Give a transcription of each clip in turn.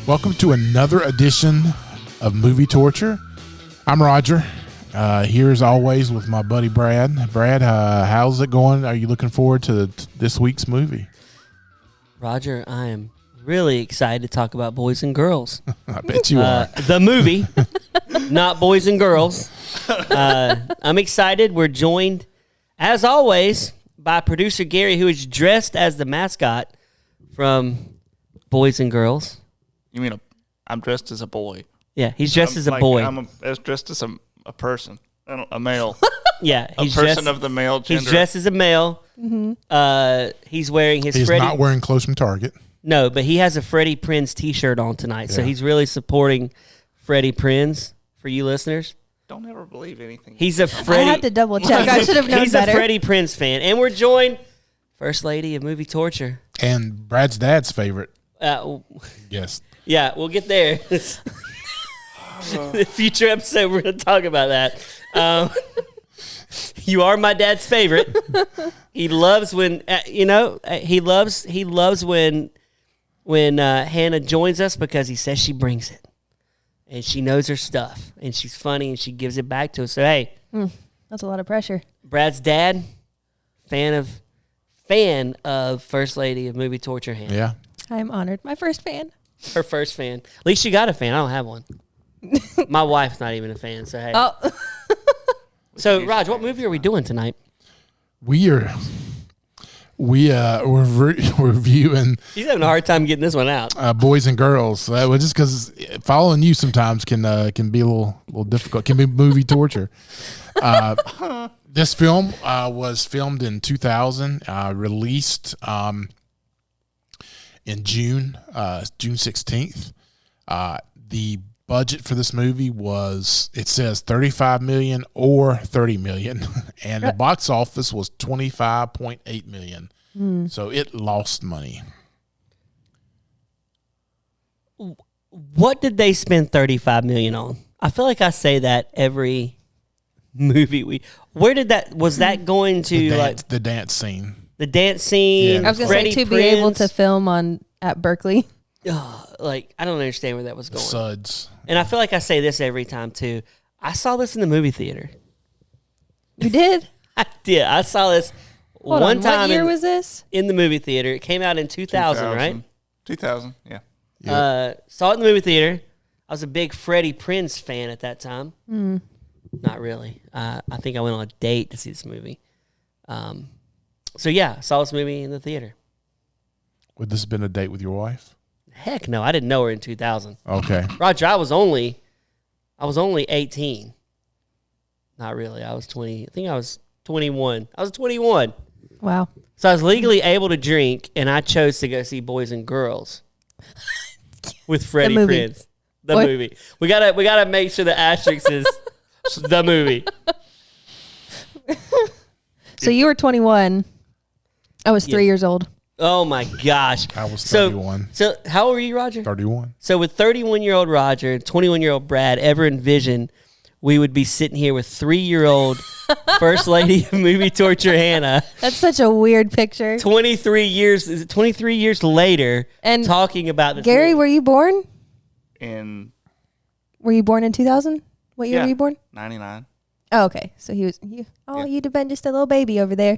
Welcome to another edition of Movie Torture. I'm Roger, here as always with my buddy Brad. Brad, how's it going? Are you looking forward to this week's movie? Roger, I am really excited to talk about Boys and Girls. I bet you are. The movie, not Boys and Girls. I'm excited. We're joined, as always, by producer Gary, who is dressed as the mascot from Boys and Girls. You mean I'm dressed as a boy? Yeah, he's dressed as a boy. I'm dressed as a person, a male. Yeah, he's a person of the male gender. He's dressed as a male. Mm-hmm. He's wearing his. He's Freddie, not wearing clothes from Target. No, but he has a Freddie Prinze T-shirt on tonight, so he's really supporting Freddie Prinze for you listeners. Don't ever believe anything. He's a Freddie. I had to double check. I should have known better. He's a Freddie Prinze fan, and we're joined First Lady of Movie Torture And Brad's dad's favorite. Yes. Yeah, we'll get there. The future episode, we're going to talk about that. You are my dad's favorite. He loves when he loves when Hannah joins us because he says she brings it, and she knows her stuff, and she's funny, and she gives it back to us. So hey, that's a lot of pressure. Brad's dad, fan of First Lady of Movie Torture, Hannah. Yeah. I am honored. My first fan. Her first fan. At least you got a fan. I don't have one. My wife's not even a fan, so hey. Oh. So, Raj, what movie are we doing tonight? We're reviewing. He's having a hard time getting this one out. Boys and Girls. Just because following you sometimes can be a little difficult. Can be movie torture. This film was filmed in 2000, released in June 16th. The budget for this movie was, it says $35 million or $30 million, and the box office was $25.8 million. So it lost money. What did they spend $35 million on? I feel like I say that every movie where did that, was that going to the dance scene? The dance scene. Yeah. I was going to say, to be able to film at Berkeley. Like, I don't understand where that was going. Suds. And I feel like I say this every time, too. I saw this in the movie theater. You did? I did. I saw this Hold one on, time. What year was this? In the movie theater. It came out in 2000, right? 2000, yeah. Saw it in the movie theater. I was a big Freddie Prinze fan at that time. Not really. I think I went on a date to see this movie. So, yeah, saw this movie in the theater. Would this have been a date with your wife? Heck no, I didn't know her in 2000. Okay. Roger, I was only 18. Not really. I was 20. I think I was 21. I was 21. Wow. So I was legally able to drink, and I chose to go see Boys and Girls with Freddie Prinze. The movie. We gotta make sure the asterisk is the movie. So you were 21. I was 3 years old. Oh my gosh. I was 31. So how old were you, Roger? 31. So with 31-year-old Roger and 21-year-old Brad, ever envision we would be sitting here with 3-year-old First Lady of Movie Torture Hannah. That's such a weird picture. 23 years later, and talking about this Gary, movie. were you born? Were you born in 2000? What year were you born? 99. Oh, okay. So you'd have been just a little baby over there.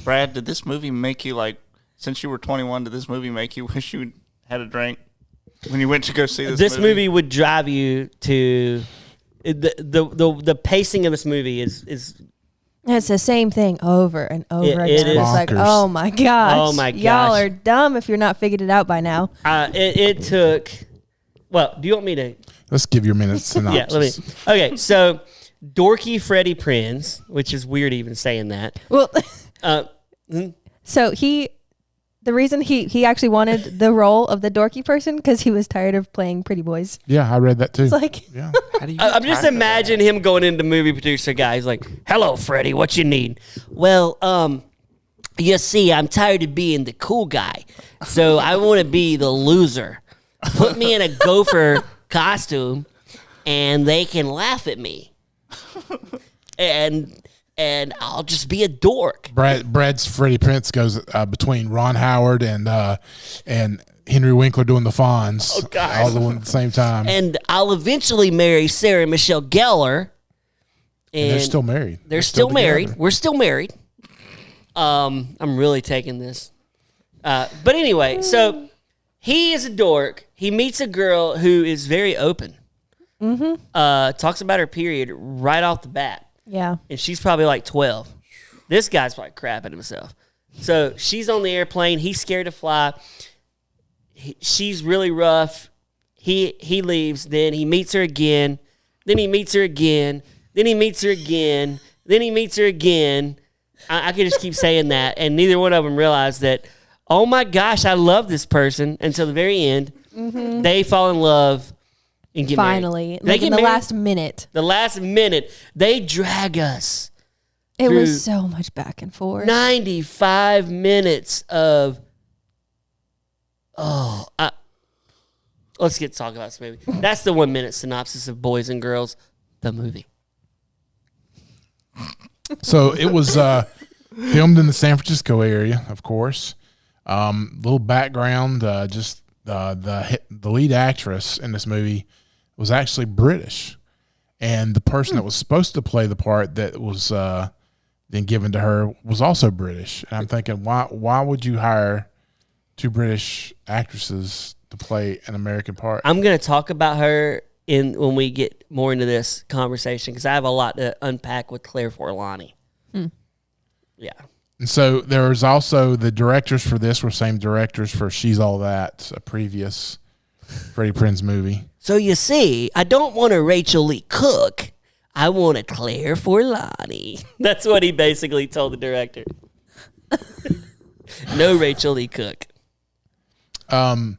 Brad, did this movie make you, like, since you were 21, did this movie make you wish you had a drink when you went to go see this movie? This movie would drive you to the pacing of this movie is it's the same thing over and over again. It is it's like, oh my gosh. Oh my gosh. Y'all are dumb if you're not figured it out by now. It took. Well, do you want me to? Let's give your minutes synopsis. Yeah, okay, so dorky Freddie Prinze, which is weird even saying that. Well, so the reason he actually wanted the role of the dorky person because he was tired of playing pretty boys. Yeah, I read that too. It's like, yeah. I'm just imagine him going into movie producer guy. He's like, "Hello, Freddie, what you need?" Well, you see, I'm tired of being the cool guy, so I want to be the loser. Put me in a gopher costume, and they can laugh at me, and I'll just be a dork. Brad's Freddie Prinze goes between Ron Howard and Henry Winkler doing the Fonz. Oh, God. All the one at the same time. And I'll eventually marry Sarah Michelle Gellar. And they're still married. They're still married. together. We're still married. I'm really taking this. But anyway, so he is a dork. He meets a girl who is very open. Talks about her period right off the bat. Yeah. And she's probably like 12. This guy's probably crapping himself. So she's on the airplane. He's scared to fly. She's really rough. He leaves. Then he meets her again. Then he meets her again. Then he meets her again. Then he meets her again. I could just keep saying that. And neither one of them realize that, oh my gosh, I love this person until the very end. They fall in love and get Finally. married. Like in the last minute. The last minute. They drag us. It through was so much back and forth. 95 minutes of, let's get to talk about this movie. That's the 1 minute synopsis of Boys and Girls, the movie. So it was filmed in the San Francisco area, of course. Little background, just the lead actress in this movie was actually British. And the person that was supposed to play the part that was then given to her was also British. And I'm thinking, why would you hire two British actresses to play an American part? I'm going to talk about her when we get more into this conversation because I have a lot to unpack with Claire Forlani. Yeah. And so there was also the directors for this were same directors for She's All That, a previous Freddie Prinze movie. So you see, I don't want a Rachel Lee Cook. I want a Claire Forlani. That's what he basically told the director. No Rachel Lee Cook. So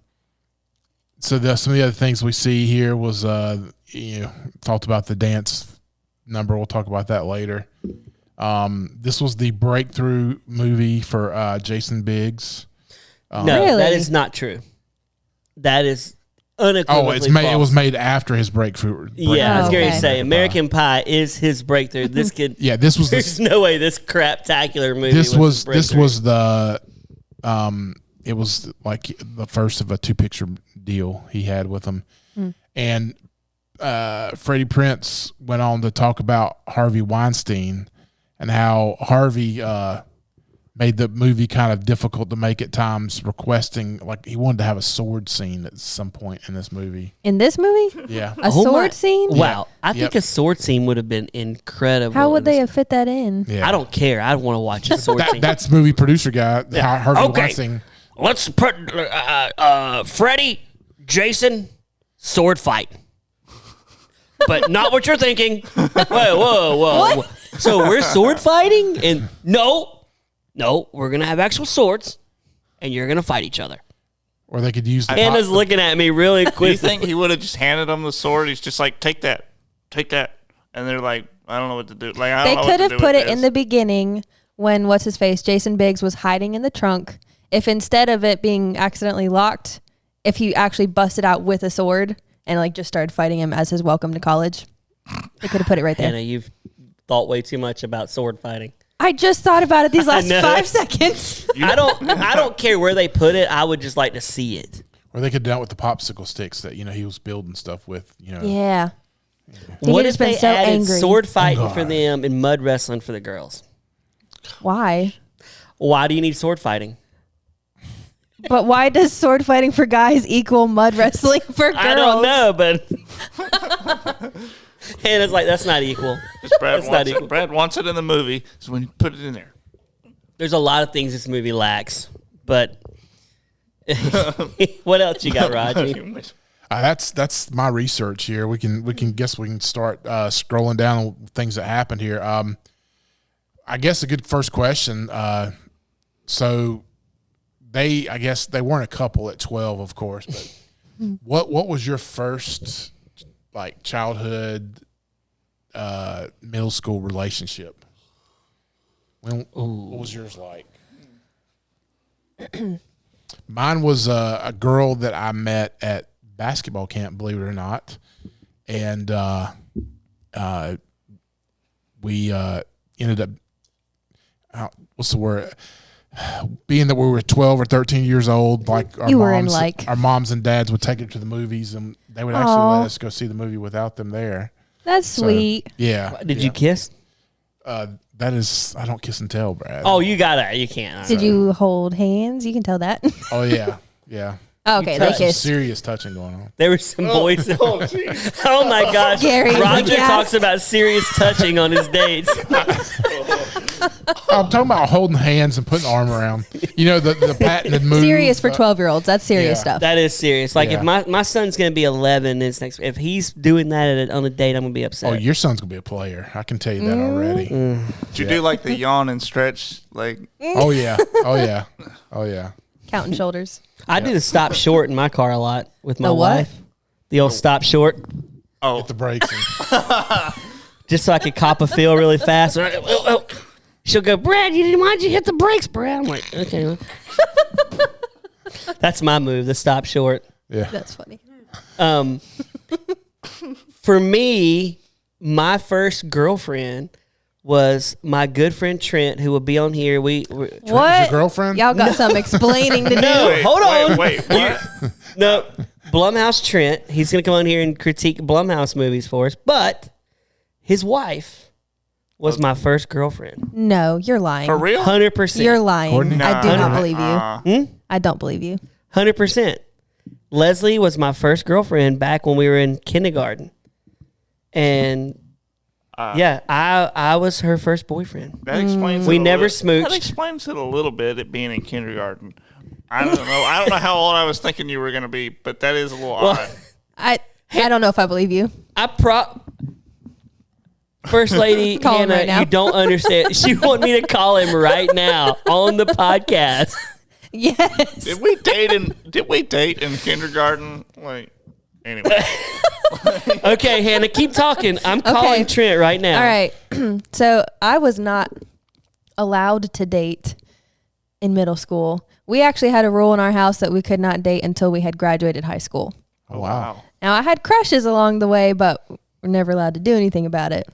some of the other things we see here was talked about the dance number. We'll talk about that later. This was the breakthrough movie for Jason Biggs. No, Really? that is not true. That is unequivocally false. It was made after his breakthrough. Yeah, I was going to Okay. say American Pie is his breakthrough. This kid. Yeah, this was There's no way this craptacular movie. this was the it was like the first of a 2-picture deal he had with him. And Freddie Prinze went on to talk about Harvey Weinstein and how Harvey made the movie kind of difficult to make at times, requesting, like, he wanted to have a sword scene at some point in this movie. In this movie? Yeah. A sword scene? Wow, I think Yep. a sword scene would have been incredible. How would in they this- have fit that in? Yeah. I don't care. I want to watch a sword scene. That's movie producer guy, Harvey Okay. Weinstein. Let's put Freddie, Jason, sword fight. But not what you're thinking. Whoa. What? So we're sword fighting? And no, we're going to have actual swords, and you're going to fight each other. Or they could use the Anna's looking at me really Do you quick. think he would have just handed them the sword? He's just like, take that, and they're like, I don't know what to do. Like, I They don't know could what have to do put with it in this. the beginning when Jason Biggs was hiding in the trunk. If instead of it being accidentally locked, if he actually busted out with a sword and like just started fighting him as his welcome to college, they could have put it right there. Anna, you've thought way too much about sword fighting. I just thought about it these last know. 5 seconds. I don't care where they put it. I would just like to see it. Or they could do it with the popsicle sticks that, he was building stuff with, Yeah. What has if been they so added angry. sword fighting Oh, for God. them and mud wrestling for the girls? Why? Why do you need sword fighting? But why does sword fighting for guys equal mud wrestling for girls? I don't know, but Hannah's like, that's not equal. Brad That's not wants equal. it. Brad wants it in the movie, so when you put it in there. There's a lot of things this movie lacks, but what else you got, Raji? That's my research here. We can start scrolling down on things that happened here. I guess a good first question. So I guess they weren't a couple at 12, of course, but what was your first like childhood middle school relationship? What was yours like? Mine was a girl that I met at basketball camp, believe it or not, and we ended up. What's the word? being that we were 12 or 13 years old, like our You were moms, in, like- our moms and dads would take us to the movies, and they would actually Aw. let us go see the movie without them there. That's So, sweet. yeah. Did you kiss? That is, I don't kiss and tell, Brad. Oh, you got it. You can't. Did you hold hands? You can tell that. Oh yeah, yeah. Okay, they There's some kissed. serious touching going on. There were some boys. Oh my gosh. Gary's Roger like, talks about serious touching on his dates. I'm talking about holding hands and putting an arm around. You know, the patented move. Serious for 12-year-olds. That's serious yeah. stuff. That is serious. Like Yeah. if my son's gonna be 11 this next, if he's doing that on a date, I'm gonna be upset. Oh, your son's gonna be a player. I can tell you that already. Did you do like the yawn and stretch? Like, Oh yeah, oh yeah, oh yeah. Counting shoulders. I do the stop short in my car a lot with my The what? wife. The old stop short, oh, Hit the brakes. And, just so I could cop a feel really fast. She'll go, Brad, why'd you hit the brakes, Brad? I'm like, okay. well." That's my move, the stop short. yeah. That's funny. For me, my first girlfriend was my good friend Trent, who will be on here. What? your girlfriend? Y'all got some explaining to do. No, hold on. Wait, what? No, Blumhouse Trent. He's going to come on here and critique Blumhouse movies for us. But his wife was my first girlfriend. No, you're lying. For real? 100%. You're lying. Courtney? I do not Nah. believe you. I don't believe you. 100%. Leslie was my first girlfriend back when we were in kindergarten. And yeah, I was her first boyfriend. That explains. We it a never little- smooched. That explains it a little bit. It being in kindergarten. I don't know. I don't know how old I was thinking you were going to be, but that is a little odd. I don't know if I believe you. First Lady Call him Hannah, right now. you don't understand. She want me to call him right now on the podcast. Yes. Did we date in kindergarten? Like, anyway. Okay, Hannah, keep talking. I'm calling Trent right now. All right. So I was not allowed to date in middle school. We actually had a rule in our house that we could not date until we had graduated high school. Oh wow. Now, I had crushes along the way, but we're never allowed to do anything about it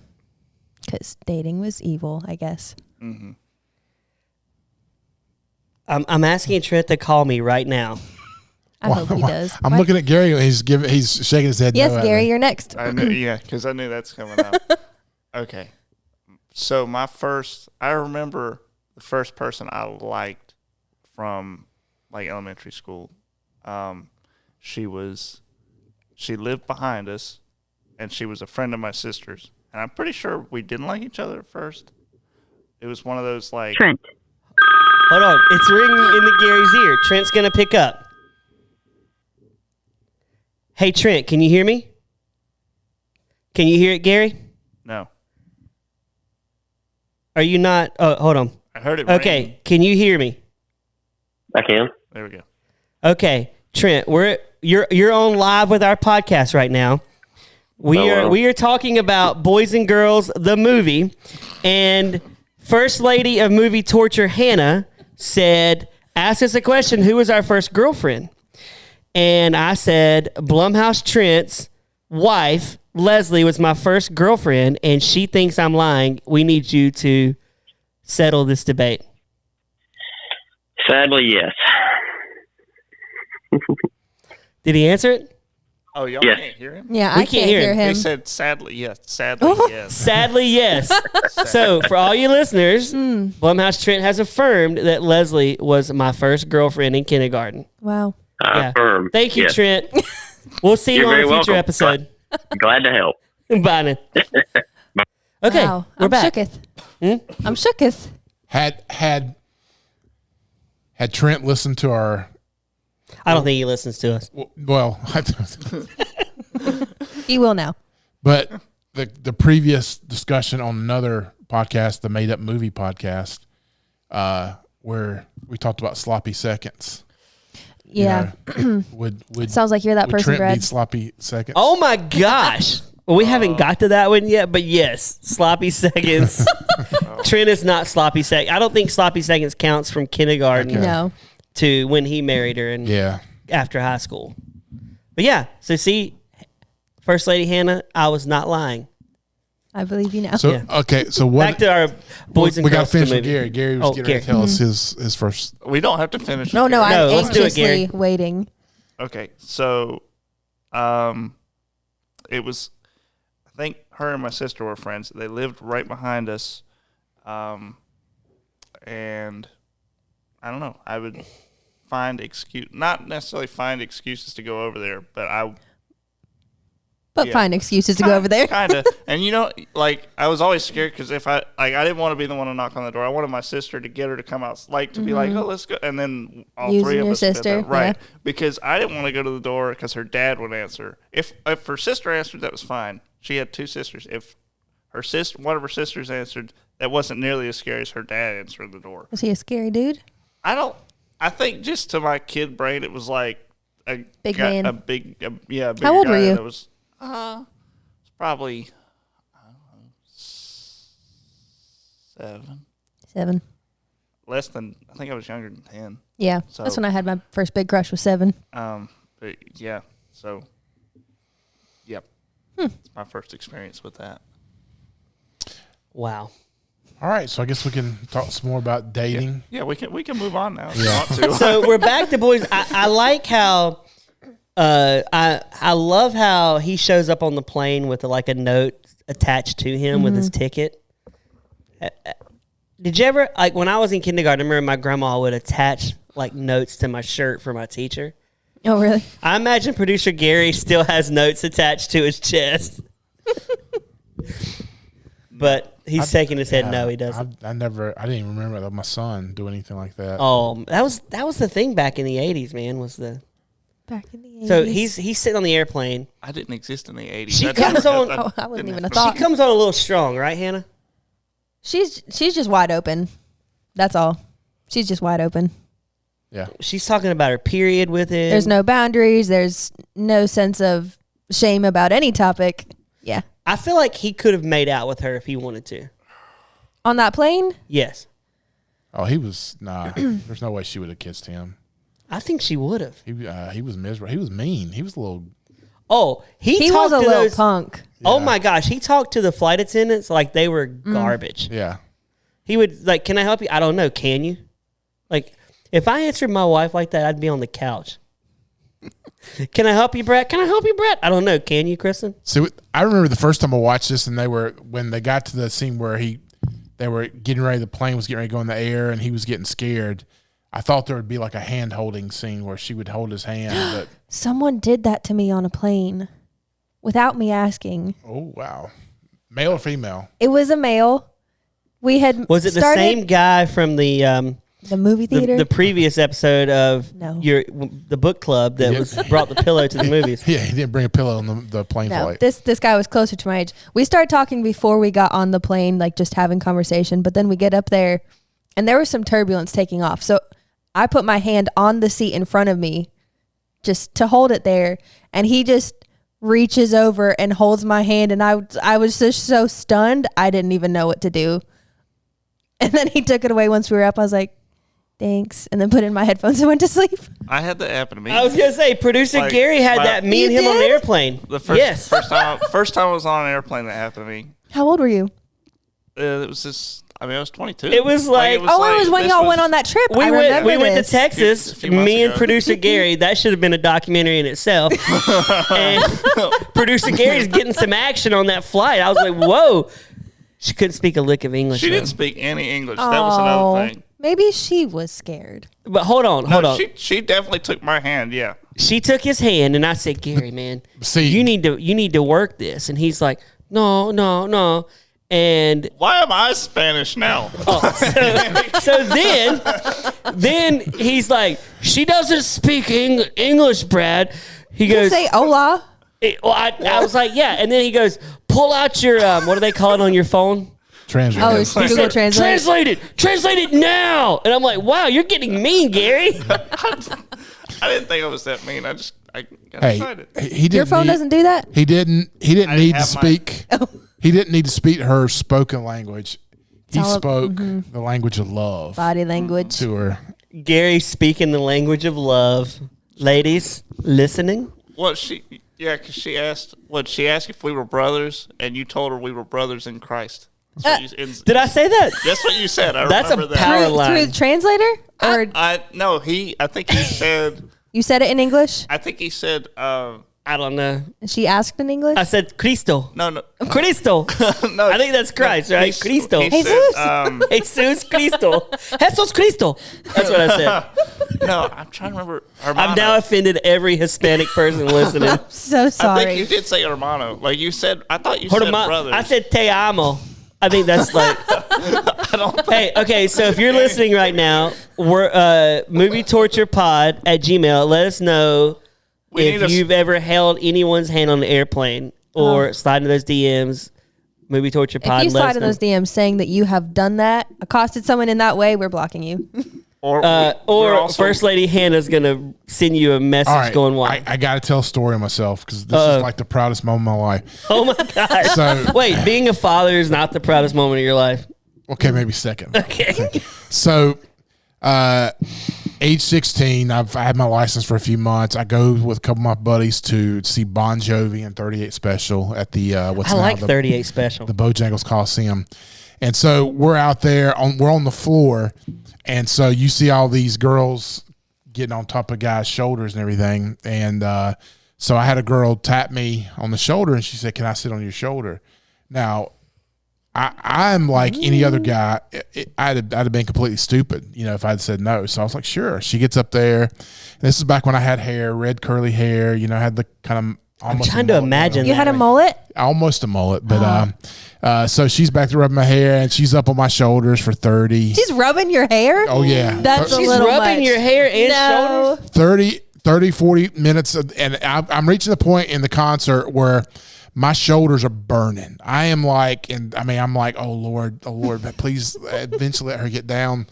because dating was evil, I guess. Mm-hmm. I'm asking Trent to call me right now. I hope he does. I'm Why- looking at Gary. He's shaking his head. Yes, no at Gary, me. you're next. I knew, yeah, because I knew that's coming up. Okay. So I remember the first person I liked from like elementary school. She lived behind us, and she was a friend of my sister's. And I'm pretty sure we didn't like each other at first. It was one of those like. Trent. Hold on. It's ringing into Gary's ear. Trent's going to pick up. Hey, Trent, can you hear me? Can you hear it, Gary? No, Are you not? Oh, hold on. I heard it. Okay, ring. can you hear me? I can. There we go. Okay, Trent, you're on live with our podcast right now. We are talking about Boys and Girls the movie, and First Lady of Movie Torture Hannah said, "Ask us a question. Who was our first girlfriend?" And I said, Blumhouse Trent's wife, Leslie, was my first girlfriend, and she thinks I'm lying. We need you to settle this debate. Sadly, yes. Did he answer it? Oh, y'all Yes. can't hear him? Yeah, We I can't can't hear hear him. He him. said sadly, yes. Sadly, yes. Sadly, yes. So, for all you listeners, Blumhouse Trent has affirmed that Leslie was my first girlfriend in kindergarten. Wow. I Yeah. affirm. Thank you, Yes. Trent. We'll see you You're on a very future welcome. episode. Glad to help. Bye, then. Okay, Wow. we're I'm back. shooketh. I'm shooketh. Had Trent listened to our I don't think he listens to us. well, He will now. but the previous discussion on another podcast, the Made Up Movie podcast, where we talked about sloppy seconds. You Yeah. know, would Sounds like you're that would person, Trent Brad. beat sloppy seconds? Oh, my gosh. Well, we haven't got to that one yet, but yes, sloppy seconds. Trent is not sloppy seconds. I don't think sloppy seconds counts from kindergarten Okay. No. to when he married her and yeah. after high school. But yeah, so see, First Lady Hannah, I was not lying. I believe you now. So Yeah. okay, so what? Back to our boys and we got girls. to finish the with movie. Gary. Gary was getting ready to tell us his first. We don't have to finish. no, with no, Gary. No, I'm let's do it, anxiously Gary. waiting. Okay, so, it was, I think her and my sister were friends. They lived right behind us, and I don't know. I would not necessarily find excuses to go over there, but But Yeah. find excuses to go over there. kind of. And like I was always scared because if I didn't want to be the one to knock on the door. I wanted my sister to get her to come out, like to be like, oh, let's go, and then all Using three of your us spent sister, that. Right? yeah. Because I didn't want to go to the door because her dad would answer. If her sister answered, that was fine. She had two sisters. If one of her sisters answered, that wasn't nearly as scary as her dad answering the door. Was he a scary dude? I think just to my kid brain, it was like a Big guy, man. a bigger How old were guy you? That was it's probably I don't know, 7. 7. Less than, I think I was younger than 10. Yeah, So- that's when I had my first big crush. Was 7. But yeah, so yep, it's my first experience with that. Wow. All right, so I guess we can talk some more about dating. Yeah, we can move on now if you want to. So we're back to boys. I like how I love how he shows up on the plane with like a note attached to him with his ticket. Did you ever, like when I was in kindergarten, I remember my grandma would attach like notes to my shirt for my teacher. Oh, really? I imagine producer Gary still has notes attached to his chest. But he's shaking his head. No, he doesn't. I didn't even remember my son do anything like that. Oh, that was the thing back in the 80s, man, was the... Back in the 80s. So he's sitting on the airplane. I didn't exist in the 80s. She That comes never- on- that- Oh, I wasn't didn't even a happen. thought. She comes on a little strong, right, Hannah? She's just wide open. That's all. She's just wide open. Yeah. She's talking about her period with him. There's no boundaries. There's no sense of shame about any topic. Yeah. I feel like he could have made out with her if he wanted to. On that plane? Yes. Oh, he was there's no way she would have kissed him. I think she would have. He was miserable. He was mean. He was a little. Oh, he He was talked a to little those, punk. Oh Yeah. my gosh, he talked to the flight attendants like they were garbage. Yeah. He would like, "Can I help you?" I don't know. Can you? Like, if I answered my wife like that, I'd be on the couch. Can I help you, Brett? Can I help you, Brett? I don't know. Can you, Kristen? So I remember the first time I watched this, and when they got to the scene where they were getting ready, the plane was getting ready to go in the air, and he was getting scared. I thought there would be like a hand holding scene where she would hold his hand, but Someone did that to me on a plane without me asking. oh wow, male or female? It was a male. We had Was it the started same guy from the movie theater? the previous episode of No. the book club that was brought the pillow to the movies? Yeah, he didn't bring a pillow on the plane No, flight. this guy was closer to my age. We started talking before we got on the plane, like just having conversation. But then we get up there, and there was some turbulence taking off. So I put my hand on the seat in front of me, just to hold it there, and he just reaches over and holds my hand, and I was just so stunned I didn't even know what to do. And then he took it away once we were up. I was like, thanks, and then put in my headphones and went to sleep. I had that happen to me. I was gonna say, producer Like, Gary had my- that. Me You and him on the did? airplane. the first, yes. first time I was on an airplane that happened to me. How old were you? It was just, I mean, I was 22. It was like- It was when this y'all was- went on that trip. We I went. remember We went to this. Texas. A few months Me and ago. producer Gary. That should have been a documentary in itself. And producer Gary's getting some action on that flight. I was like, "Whoa!" She couldn't speak a lick of English. She though. didn't speak any English. That was another thing. Maybe she was scared. But hold on. She definitely took my hand. Yeah. She took his hand, and I said, "Gary, man, See- you need to work this." And he's like, "No." And Why am I Spanish now? so then he's like, "She doesn't speak English, Brad." He You goes, say hola. I was like, "Yeah." And then he goes, "Pull out your what do they call it on your phone?" Translate. Oh, it's Google Translate. Translate it now. And I'm like, "Wow, you're getting mean, Gary." I didn't think I was that mean. I got Hey, excited. he didn't. Your phone need- doesn't do that? He didn't I need to have mine. speak. He didn't need to speak her spoken language. He all- spoke the language of love Body language. to her. Gary speaking the language of love. Ladies listening. Well, Yeah, because she asked if we were brothers, and you told her we were brothers in Christ. Did I say that? That's what you said. I That's remember a power that. line. Through the translator? Or I think he said. you said it in English? I think he said. I don't know. She asked in English? I said Cristo. No. Cristo. No, I think that's Christ, right? Cristo. He Jesus. said, Jesus Cristo. Jesus Cristo. That's what I said. no, I'm trying to remember. I've now offended every Hispanic person listening. I'm so sorry. I think you did say hermano. Like you said, I thought you said brothers. I said te amo. I think that's like. Hey, okay. So if you're listening right now, we're movie torture pod at Gmail. Let us know if you've ever held anyone's hand on the airplane or slide into those DMs. Movie torture pod. If you slide in those DMs saying that you have done that, accosted someone in that way, we're blocking you. Or First Lady Hannah's gonna send you a message going, "Why?" I got to tell a story myself because this is like the proudest moment of my life. Oh my god! So wait, being a father is not the proudest moment of your life. Okay, maybe second. Okay. So, age 16, I've had my license for a few months. I go with a couple of my buddies to see Bon Jovi and 38 Special at the I like 38 Special, the Bojangles Coliseum, and so we're out there we're on the floor. And so you see all these girls getting on top of guys' shoulders and everything. And so I had a girl tap me on the shoulder, and she said, "Can I sit on your shoulder?" Now, I'm like any other guy. I'd have been completely stupid, if I'd said no. So I was like, sure. She gets up there. And this is back when I had hair, red curly hair. I had the kind of almost. I'm trying to imagine. You had a mullet? Almost a mullet, but so she's back to rubbing my hair, and she's up on my shoulders for 30. She's rubbing your hair? Oh, yeah. That's She's a little rubbing much. your hair and shoulders? 30, 40 minutes, and I'm reaching the point in the concert where my shoulders are burning. I am like, I'm like, oh, Lord, but please eventually let her get down.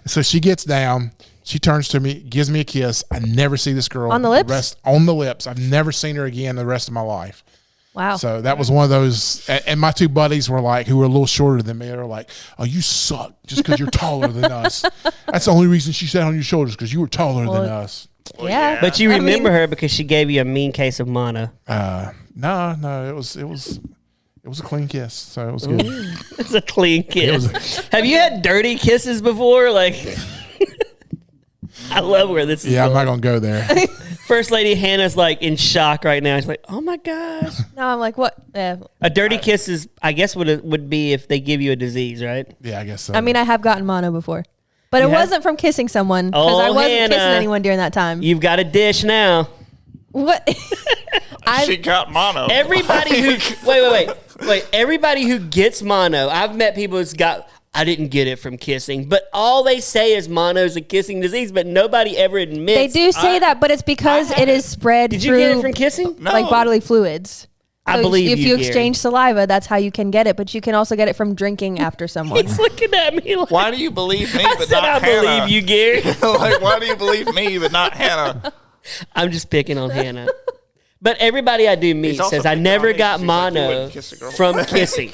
So she gets down. She turns to me, gives me a kiss. I never see this girl. On the lips? On the lips. I've never seen her again the rest of my life. Wow. So that was one of those, and my two buddies were like, who were a little shorter than me, they were like, "Oh, you suck just because you're taller than us." That's the only reason she sat on your shoulders, because you were taller than us. Yeah. But you remember her because she gave you a mean case of mono. No, it was a clean kiss, so it was good. It's a clean kiss. Have you had dirty kisses before? Like, I love where this is Yeah, I'm going. not gonna go there. First Lady Hannah's like in shock right now. She's like, "Oh my gosh!" No, I'm like, what? A dirty kiss is, I guess, would be if they give you a disease, right? Yeah, I guess so. I mean, I have gotten mono before. But You it have? wasn't from kissing someone, because I Oh, wasn't Hannah. kissing anyone during that time. You've got a dish now. What? She got mono. Everybody who wait. Everybody who gets mono, I've met people who's got. I didn't get it from kissing, but all they say is mono is a kissing disease, but nobody ever admits. They do say that, but it's because it is spread Did through you get it from kissing? No. like bodily fluids. I So believe if you, you Gary. exchange saliva, that's how you can get it. But you can also get it from drinking after someone. He's looking at me like, Why do you believe me I but said, not I Hannah? believe you, Gary. Like, why do you believe me but not Hannah? I'm just picking on Hannah. But everybody I do meet He's also says I picking never on me. got She's like, you mono wouldn't kiss a girl. from kissing.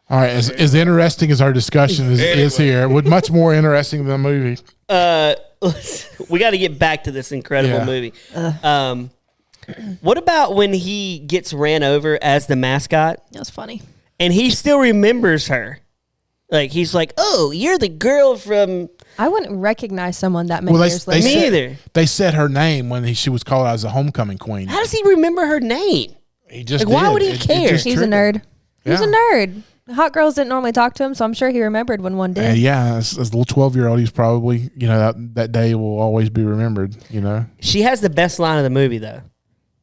All right, as interesting as our discussion is here, much more interesting than the movie. We got to get back to this incredible movie. What about when he gets ran over as the mascot That was funny. and he still remembers her? Like, he's like, "Oh, you're the girl from..." I wouldn't recognize someone that many Well, years later. Me either. They said her name when she was called out as a homecoming queen. How does he remember her name? He just Like, why did. would he care? just He's a triggered. nerd. He's a Yeah. nerd. Hot girls didn't normally talk to him, so I'm sure he remembered when one did. Yeah, as a little 12-year-old, he's probably, that day will always be remembered, She has the best line of the movie, though.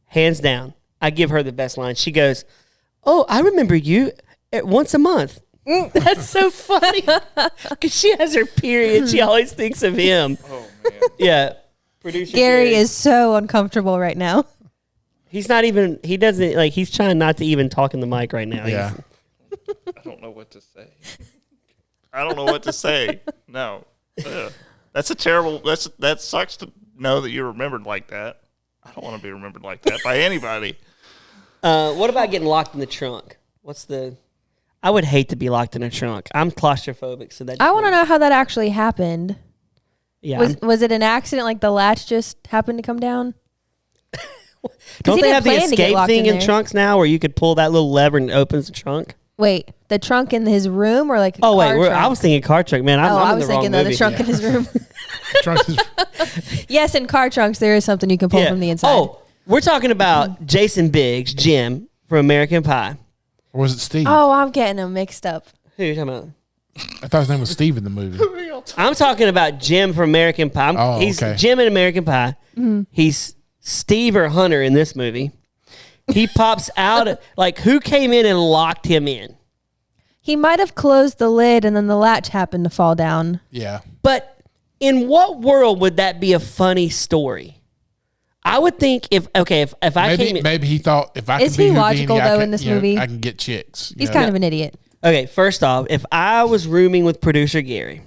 Hands down. I give her the best line. She goes, "Oh, I remember you once a month." That's so funny. Because she has her period. She always thinks of him. Oh, man. Yeah. Producer Gary is so uncomfortable right now. He's not even, he doesn't, like, he's trying not to even talk in the mic right now. Yeah. I don't know what to say. I don't know what to say. No. Ugh. That's a terrible, that sucks to know that you're remembered like that. I don't want to be remembered like that by anybody. What about getting locked in the trunk? I would hate to be locked in a trunk. I'm claustrophobic, so that I want to know how that actually happened. Yeah. Was it an accident? Like the latch just happened to come down? Don't he they didn't have the plan to get escape locked thing in in there. trunks now where you could pull that little lever and it opens the trunk? Wait, the trunk in his room or like a Oh, wait. car trunk? I was thinking car trunk. Man, I'm I in was the wrong thinking movie. the trunk in his room. Trunk is- Yes, in car trunks there is something you can pull from the inside. Oh, we're talking about Jason Biggs, Jim from American Pie. or was it Steve? Oh, I'm getting them mixed up. Who are you talking about? I thought his name was Steve in the movie. I'm talking about Jim from American Pie. Oh, He's okay. Jim in American Pie. He's Steve or Hunter in this movie. He pops out. Like, who came in and locked him in? He might have closed the lid and then the latch happened to fall down. Yeah. But in what world would that be a funny story? I would think if I came in. Maybe he thought if I Is can be he Houdini, logical, I though, can, in this you know, movie? I can get chicks. He's kind of an idiot. Okay, first off, if I was rooming with producer Gary,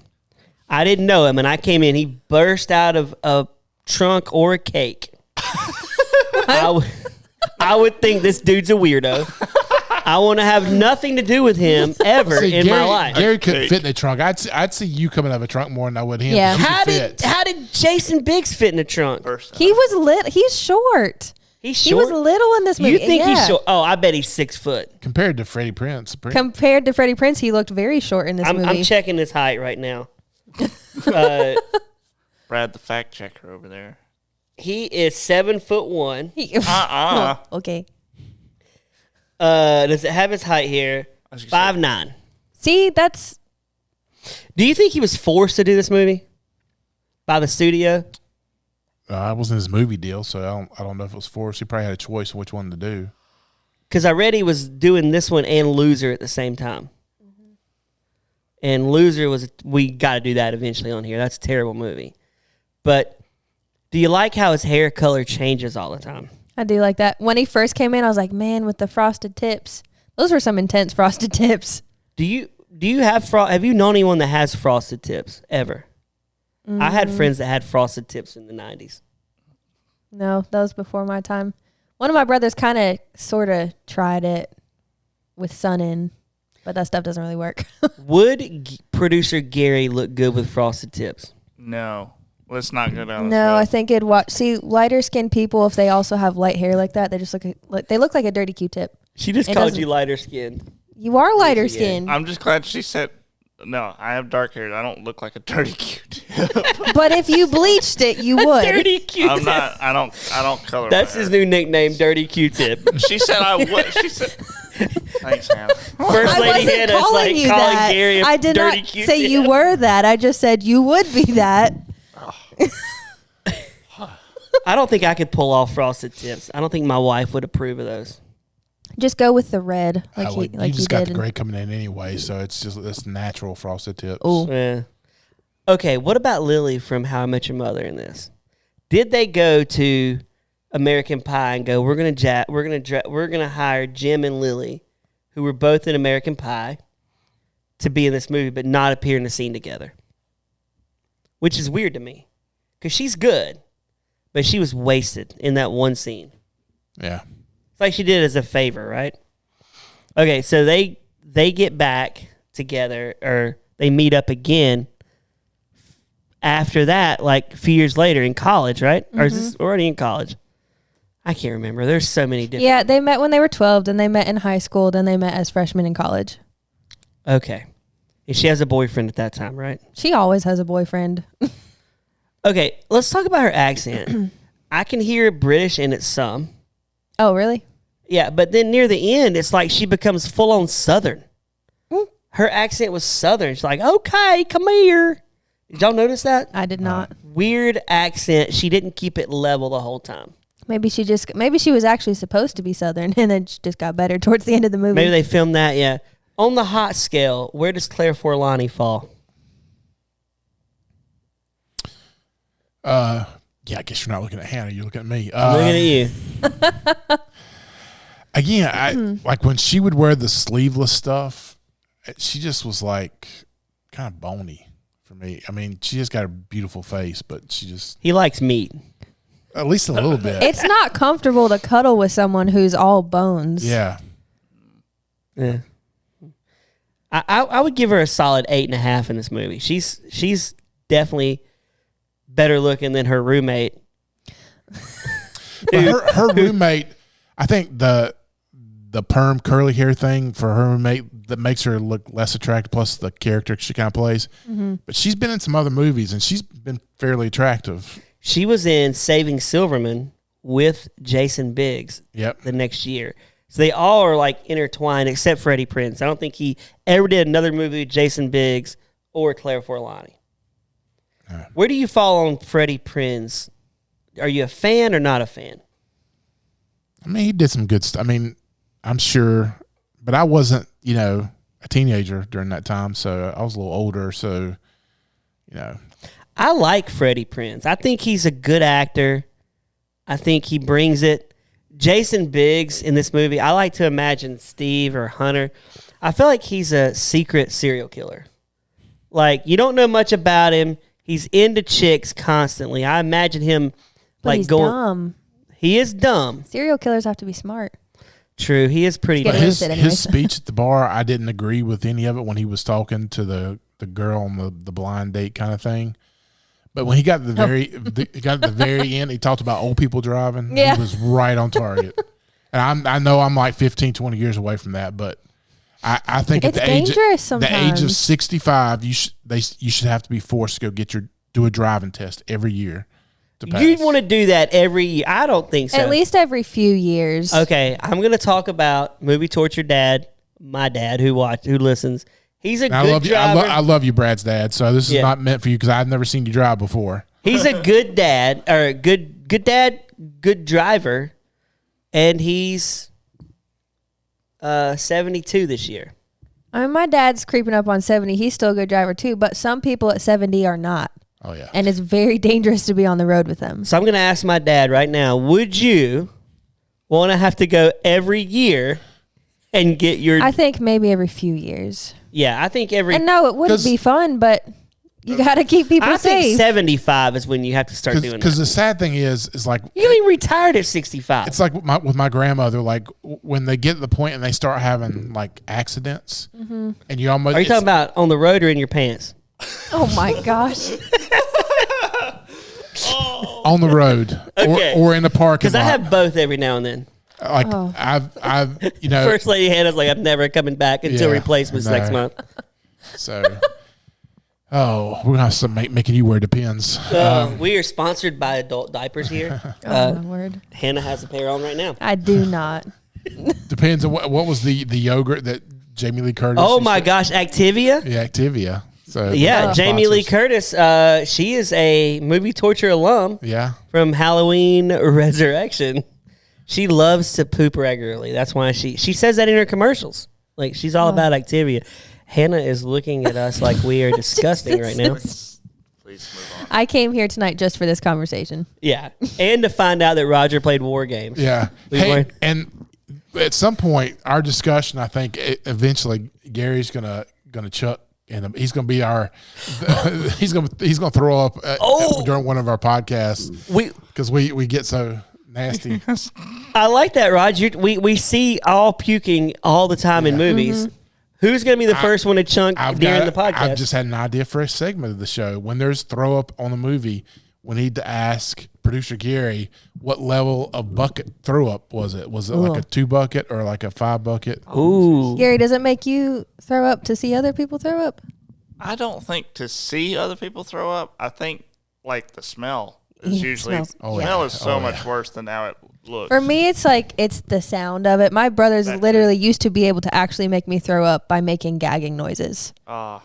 I didn't know him, and I came in, he burst out of a trunk or a cake. I would think this dude's a weirdo. I want to have nothing to do with him ever See, in Gary, my life. Gary couldn't fit in the trunk. I'd see you coming out of a trunk more than I would him. Yeah. You How could fit. did Jason Biggs fit in the trunk? First He was lit. He's short. He's He short. was little in this movie. You think he's Yeah. short? Oh, I bet he's 6 foot. compared to Freddie Prinze? Compared to Freddie Prinze, he looked very short in this movie. I'm checking his height right now. Brad, the fact checker over there. He is 7'1". Okay. Does it have his height here? was gonna say- 5'9". See, that's Do you think he was forced to do this movie by the studio? I wasn't his movie deal, so I don't know if it was forced. He probably had a choice of which one to do. Because I read he was doing this one and Loser at the same time. And Loser we got to do that eventually on here. That's a terrible movie. But do you like how his hair color changes all the time? I do like that. When he first came in, I was like, man, with the frosted tips. Those were some intense frosted tips. Do you have you known anyone that has frosted tips ever? I had friends that had frosted tips in the 90s. No, that was before my time. One of my brothers kind of sort of tried it with sun in, but that stuff doesn't really work. Would producer Gary look good with frosted tips? No. Let's not go down this No, road. I think it'd watch. See, lighter skinned people, if they also have light hair like that, they just look like a dirty Q-tip. She just It called doesn't- you lighter skinned. You are lighter Yes, you skinned, I'm just glad she said, no, I have dark hair. I don't look like a dirty cute. but if you bleached it, you would. Dirty Q-tip. I'm not, I don't color That's my his hair. new nickname, Dirty Q-tip. She said I would. She said, thanks, Hannah. First I lady wasn't Hannah's calling like you calling that. Gary a I did dirty not Q-tip. say you were that. I just said you would be that. I don't think I could pull off frosted tips. I don't think my wife would approve of those. Just go with the red, like You you just got did. the gray coming in anyway, so it's natural frosted tips. Oh, Yeah. Okay, what about Lily from How I Met Your Mother in this? Did they go to American Pie and go, we're gonna hire Jim and Lily, who were both in American Pie, to be in this movie, but not appear in the scene together? Which is weird to me, because she's good, but she was wasted in that one scene. Yeah. It's like she did it as a favor, right? Okay, so they get back together, or they meet up again after that, like a few years later in college, right? Or is this already in college? I can't remember. There's so many different. yeah. They met when they were 12. Then they met in high school. Then they met as freshmen in college. Okay. And she has a boyfriend at that time, right? She always has a boyfriend. Okay, let's talk about her accent. I can hear British in it some. Oh, really? Yeah, but then near the end, it's like she becomes full-on Southern. Mm. Her accent was Southern. She's like, okay, come here. Did y'all notice that? I did not. Weird accent. She didn't keep it level the whole time. Maybe she was actually supposed to be Southern, and then she just got better towards the end of the movie. Maybe they filmed that, yeah. On the hot scale, where does Claire Forlani fall? Yeah, I guess you're not looking at Hannah. You're looking at me. I'm looking at you. Again, I like when she would wear the sleeveless stuff. She just was like kind of bony for me. I mean, she just got a beautiful face, but she just He likes meat. at least a little bit. It's not comfortable to cuddle with someone who's all bones. Yeah. Yeah. I would give her a solid 8.5 in this movie. She's definitely better looking than her roommate. But her roommate, I think the perm curly hair thing for her roommate that makes her look less attractive, plus the character she kind of plays. Mm-hmm. But she's been in some other movies, and she's been fairly attractive. She was in Saving Silverman with Jason Biggs the next year. So they all are like intertwined except Freddie Prinze. I don't think he ever did another movie with Jason Biggs or Claire Forlani. Where do you fall on Freddie Prinze? Are you a fan or not a fan? I mean, he did some good stuff. I mean, I'm sure, but I wasn't, a teenager during that time, so I was a little older, so, I like Freddie Prinze. I think he's a good actor. I think he brings it. Jason Biggs in this movie, I like to imagine Steve or Hunter. I feel like he's a secret serial killer. Like, you don't know much about him. He's into chicks constantly. I imagine him But he's dumb. He is dumb. Serial killers have to be smart. True, he is pretty dumb. His speech at the bar, I didn't agree with any of it when he was talking to the girl on the blind date kind of thing. But when he got to the very end, he talked about old people driving. Yeah. He was right on target. And I know I'm like 15, 20 years away from that, but I think it's at the age of 65, you should have to be forced to go do a driving test every year to pass. You'd want to do that every year. I don't think so. At least every few years. Okay, I'm going to talk about Movie Torture Dad, my dad who listens. He's a good driver. I love you, Brad's dad. So this is not meant for you because I've never seen you drive before. He's a good dad, or good dad, good driver, and he's 72 this year. I mean, my dad's creeping up on 70. He's still a good driver too, but some people at 70 are not. Oh yeah, and it's very dangerous to be on the road with them. So I'm going to ask my dad right now: would you want to have to go every year and get your? I think maybe every few years. Yeah, I think every. And no, it wouldn't be fun, but you got to keep people safe. I think 75 is when you have to start doing that. Because the sad thing is like you ain't retired at 65. It's like with my grandmother. Like when they get to the point and they start having like accidents, and you almost. Are you talking about on the road or in your pants? Oh my gosh. On the road, okay. or in the parking lot. Because I have both every now and then. Like I've First Lady Hannah's like, I'm never coming back until replacements next month. So, we're gonna have to making you wear Depends. We are sponsored by adult diapers here. Oh my word! Hannah has a pair on right now. I do not. Depends on what was the yogurt that Jamie Lee Curtis. Oh my gosh, Activia. Yeah, Activia. So Jamie Lee Curtis. She is a movie torture alum. Yeah. From Halloween Resurrection. She loves to poop regularly. That's why she says that in her commercials. Like, she's all about Activia. Hannah is looking at us like we are disgusting right now. Please move on. I came here tonight just for this conversation. Yeah. And to find out that Roger played war games. Yeah. And at some point, our discussion, I think eventually Gary's gonna chuck, and he's gonna be our. he's gonna throw up during one of our podcasts because we get so nasty. I like that, Rod. We see all puking all the time in movies. Mm-hmm. Who's going to be the first one to chunk during the podcast? I've just had an idea for a segment of the show. When there's throw up on the movie, we need to ask producer Gary what level of bucket throw up was it? Was it like a 2 bucket or like a 5 bucket? Ooh. Gary, does it make you throw up to see other people throw up? I don't think to see other people throw up. I think like the smell is usually smell is so much worse than how it looks. For me, it's like it's the sound of it. My brothers literally used to be able to actually make me throw up by making gagging noises. I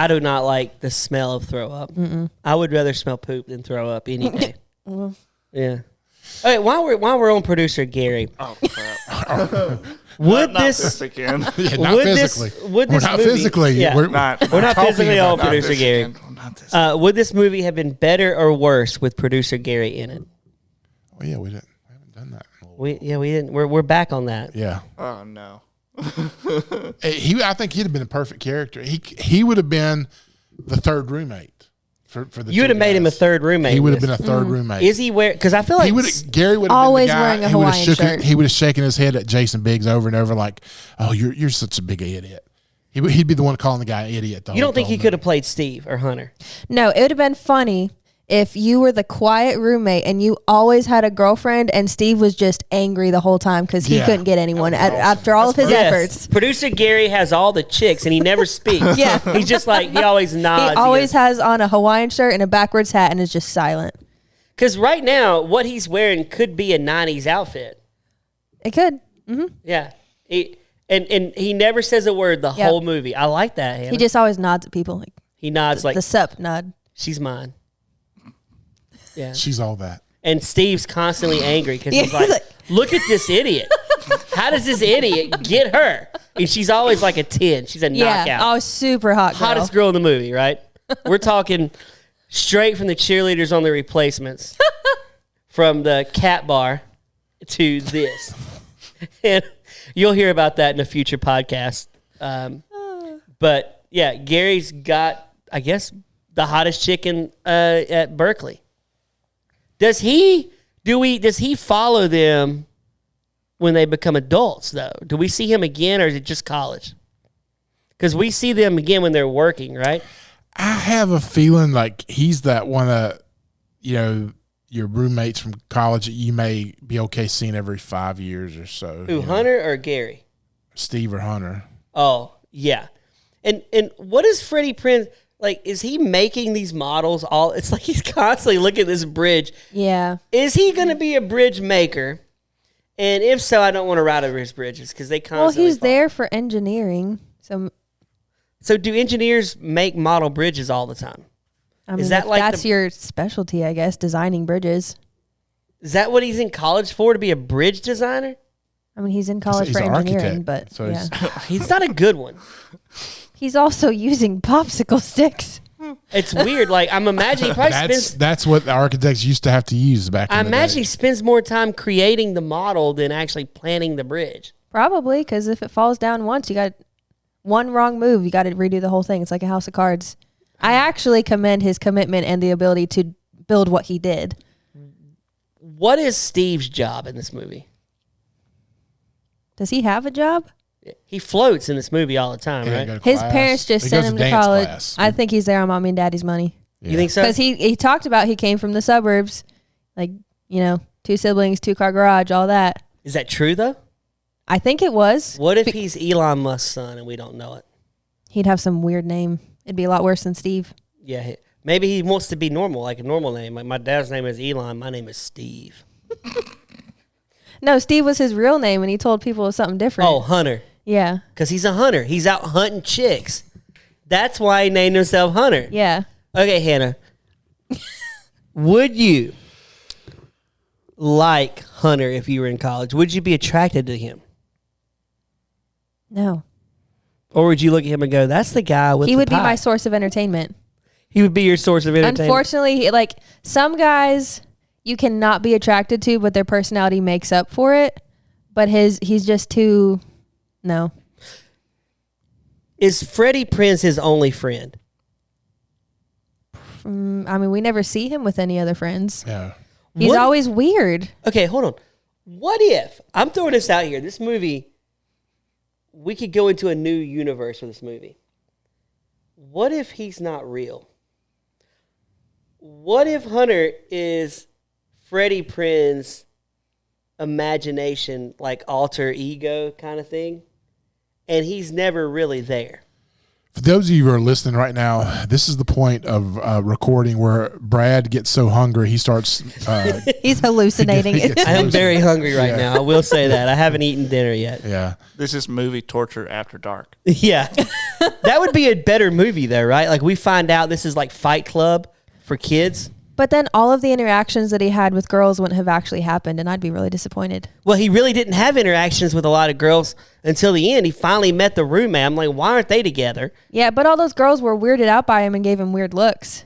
do not like the smell of throw up. Mm-mm. I would rather smell poop than throw up any day. Yeah. All right, while we're on producer Gary. Oh crap. Would not this again? Yeah, not physically. We're not physically. Yeah. We're not physically on producer Gary. Would this movie have been better or worse with producer Gary in it? Oh yeah, we haven't done that. We didn't. We're back on that. Yeah. Oh no. I think he'd have been a perfect character. He would have been the third roommate for the. You would have made him a third roommate. He would have been a third roommate. Is he because I feel like Gary would have always been the guy, wearing a Hawaiian shirt. He would have shaken his head at Jason Biggs over and over like, "Oh, you're such a big idiot." He'd be the one calling the guy an idiot. You don't think he could have played Steve or Hunter? No, it would have been funny if you were the quiet roommate and you always had a girlfriend and Steve was just angry the whole time because he couldn't get anyone after all of his efforts. Producer Gary has all the chicks and he never speaks. Yeah. He's just like, he always nods. He always has on a Hawaiian shirt and a backwards hat and is just silent. Because right now, what he's wearing could be a 90s outfit. It could. Mm-hmm. Yeah. And he never says a word the whole movie. I like that, Hannah. He just always nods at people. Like he nods like the sup nod. She's mine. Yeah. She's all that. And Steve's constantly angry because he's like, look at this idiot. How does this idiot get her? And she's always like a 10. She's a knockout. Yeah. Oh, super hot girl. Hottest girl in the movie, right? We're talking straight from the cheerleaders on the replacements, from the cat bar to this. And you'll hear about that in a future podcast. But yeah, Gary's got, I guess, the hottest chicken at Berkeley. Does he follow them when they become adults, though? Do we see him again, or is it just college? Because we see them again when they're working, right? I have a feeling like he's that one that, your roommates from college that you may be okay seeing every 5 years or so. Who, Hunter or Gary? Steve or Hunter. Oh, yeah. And what is Freddie Prinze, like, is he making these models all, it's like he's constantly looking at this bridge. Yeah. Is he going to be a bridge maker? And if so, I don't want to ride over his bridges because they constantly Well, he's fall. there for engineering. So do engineers make model bridges all the time? I mean, Is that if like that's your specialty, I guess, designing bridges. Is that what he's in college for, to be a bridge designer? I mean, he's in college He's for an engineering, architect, but so yeah. He's not a good one. He's also using popsicle sticks. It's weird. Like, I'm imagining he probably spends... That's what the architects used to have to use back in I the imagine day. he spends more time creating the model than actually planning the bridge. Probably, because if it falls down once, you got one wrong move, you got to redo the whole thing. It's like a house of cards. I actually commend his commitment and the ability to build what he did. What is Steve's job in this movie? Does he have a job? He floats in this movie all the time, He right? didn't go to His class. parents just He sent goes him to to dance college. class. I think he's there on mommy and daddy's money. You think so? Because he talked about he came from the suburbs, like, 2 siblings, 2-car garage, all that. Is that true, though? I think it was. What if he's Elon Musk's son and we don't know it? He'd have some weird name. It'd be a lot worse than Steve. Yeah, maybe he wants to be normal, like a normal name. Like, my dad's name is Elon. My name is Steve. No, Steve was his real name, and he told people it was something different. Oh, Hunter. Yeah. Because he's a hunter. He's out hunting chicks. That's why he named himself Hunter. Yeah. Okay, Hannah. Would you like Hunter if you were in college? Would you be attracted to him? No. Or would you look at him and go, that's the guy with He the would be pie. my source of entertainment. He would be your source of entertainment. Unfortunately, some guys you cannot be attracted to, but their personality makes up for it. But he's just too, no. Is Freddie Prinze his only friend? I mean, we never see him with any other friends. Yeah. He's What- always weird. Okay, hold on. What if, I'm throwing this out here, this movie, we could go into a new universe with this movie. What if he's not real? What if Hunter is Freddie Prinze's imagination, like alter ego kind of thing, and he's never really there? For those of you who are listening right now, this is the point of recording where Brad gets so hungry he starts. He's hallucinating. He gets I am very hungry right Yeah. now. I will say that. I haven't eaten dinner yet. Yeah. This is movie torture after dark. Yeah. That would be a better movie, though, right? Like, we find out this is like Fight Club for kids. But then all of the interactions that he had with girls wouldn't have actually happened, and I'd be really disappointed. Well, he really didn't have interactions with a lot of girls until the end. He finally met the roommate. I'm like, why aren't they together? Yeah, but all those girls were weirded out by him and gave him weird looks.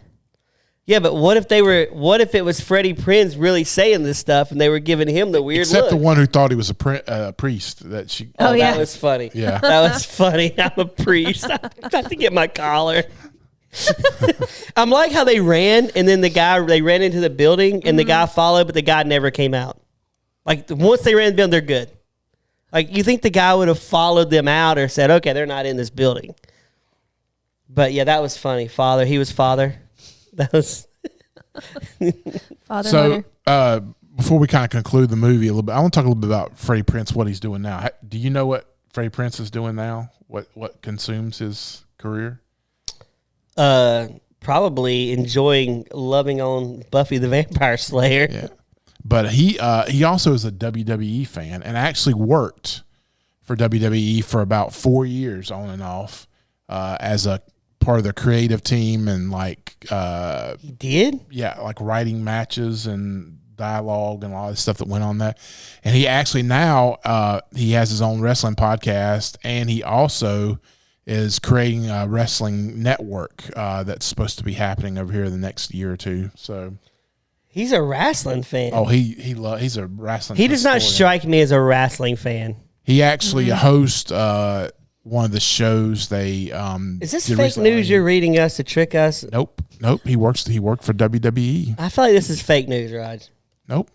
Yeah, but what if it was Freddie Prinze really saying this stuff and they were giving him the weird Except look? the one who thought he was a priest. That she. Oh, yeah. That was funny. Yeah. That was funny. I'm a priest. I have to get my collar. I'm like how they ran and then they ran into the building and the guy followed, but the guy never came out. Like, once they ran in the building, they're good. Like, you think the guy would have followed them out or said, okay, they're not in this building. But yeah, that was funny. Father. He was father. That was Father, So, mother. before we kind of conclude the movie a little bit, I want to talk a little bit about Freddie Prinze, what he's doing now. Do you know what Freddie Prinze is doing now? What consumes his career? Probably enjoying loving on Buffy the Vampire Slayer. Yeah, but he also is a WWE fan and actually worked for WWE for about 4 years on and off as a part of the creative team and He did? yeah, like writing matches and dialogue and a lot of stuff that went on that. And he actually now he has his own wrestling podcast, and he also is creating a wrestling network that's supposed to be happening over here in the next year or two. So He's a wrestling fan. he's a wrestling. He does not historian. strike me as a wrestling fan. He actually hosts one of the shows they Is this did fake recently. news you're reading us to trick us? Nope. He worked for WWE. I feel like this is fake news, Raj. Nope.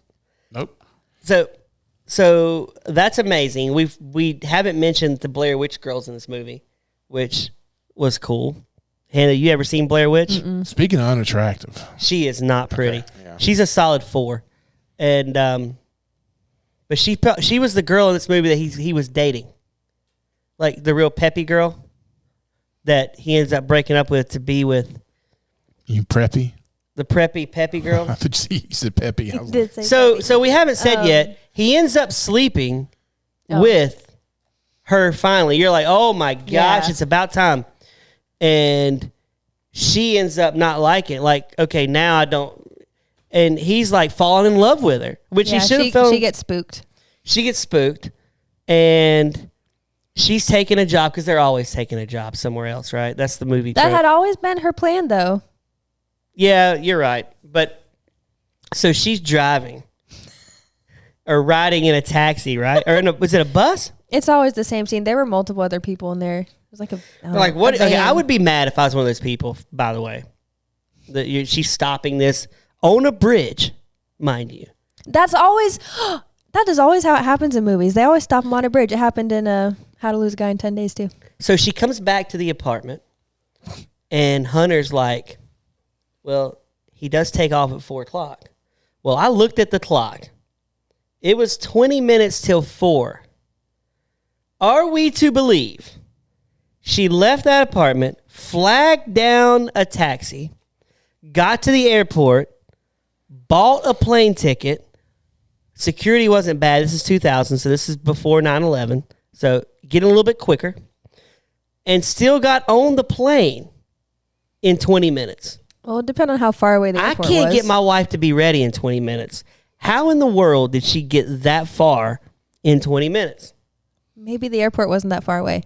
So that's amazing. We haven't mentioned the Blair Witch girls in this movie, which was cool. Hannah, you ever seen Blair Witch? Speaking of unattractive, She is not pretty. yeah. She's a solid 4, and but she was the girl in this movie that he was dating, like the real peppy girl that he ends up breaking up with to be with you preppy. the preppy peppy girl. I thought you said peppy. I was Did say So Buffy. so we haven't said yet. He ends up sleeping with her finally. You're like, oh my gosh, Yeah. it's about time. And she ends up not liking it. Like, okay, now I don't. And he's like falling in love with her, which he should have felt. She gets spooked. She gets spooked, and she's taking a job because they're always taking a job somewhere else, right? That's the movie. That trope. had always been her plan, though. Yeah, you're right. But so she's driving or riding in a taxi, right? Or was it a bus? It's always the same scene. There were multiple other people in there. It was like a Like what? a Okay, van. I would be mad if I was one of those people. By the way, she's stopping this on a bridge, mind you. That's always that is always how it happens in movies. They always stop them on a bridge. It happened in How to Lose a Guy in 10 Days too. So she comes back to the apartment, and Hunter's like, well, he does take off at 4 o'clock. Well, I looked at the clock. It was 20 minutes till 4. Are we to believe she left that apartment, flagged down a taxi, got to the airport, bought a plane ticket? Security wasn't bad. This is 2000, so this is before 9/11. So getting a little bit quicker. And still got on the plane in 20 minutes. Well, depending on how far away the I airport can't was. get my wife to be ready in 20 minutes. How in the world did she get that far in 20 minutes? Maybe the airport wasn't that far away.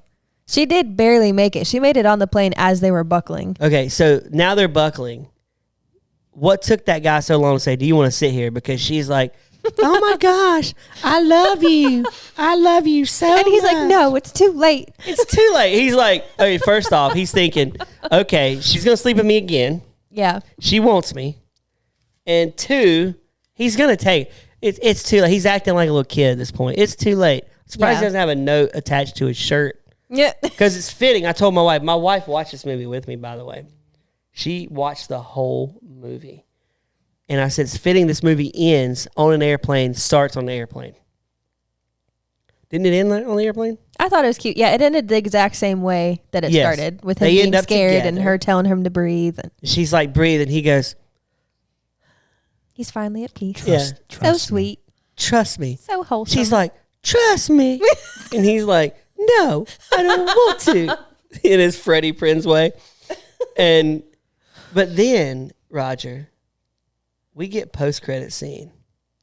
She did barely make it. She made it on the plane as they were buckling. Okay, so now they're buckling. What took that guy so long to say, do you want to sit here? Because she's like, oh my gosh, I love you. I love you so much. And he's like, no, it's too late. It's too late. He's like, okay, first off, he's thinking, okay, she's going to sleep with me again. Yeah. She wants me. And 2, he's going to take it's too late. He's acting like a little kid at this point. It's too late. I'm surprised he doesn't have a note attached to his shirt. Yeah. Because it's fitting. I told my wife watched this movie with me, by the way. She watched the whole movie. And I said, it's fitting this movie ends on an airplane, starts on the airplane. Didn't it end on the airplane? I thought it was cute. Yeah, it ended the exact same way that it Yes. started, with him They end being up scared and together. her telling him to breathe. And She's like, breathe. And he goes, he's finally at peace. yeah, So Trust me. sweet. trust me. So wholesome. She's like, trust me. And he's like, no, I don't want to. In his Freddie Prinze way. But then, Roger, we get post-credit scene.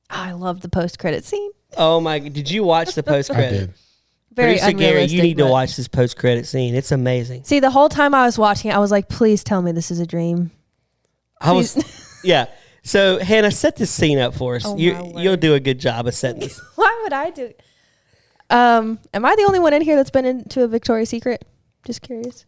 I love the post-credit scene. Oh my, did you watch the I post-credit? did. Very Producer Gary, unrealistic. you need to but- watch this post-credit scene. It's amazing. See, the whole time I was watching it, I was like, please tell me this is a dream. I was, yeah. So, Hannah, set this scene up for us. Oh, my You'll word. do a good job of setting this. Why would I do it? Am I the only one in here that's been into a Victoria's Secret? Just curious.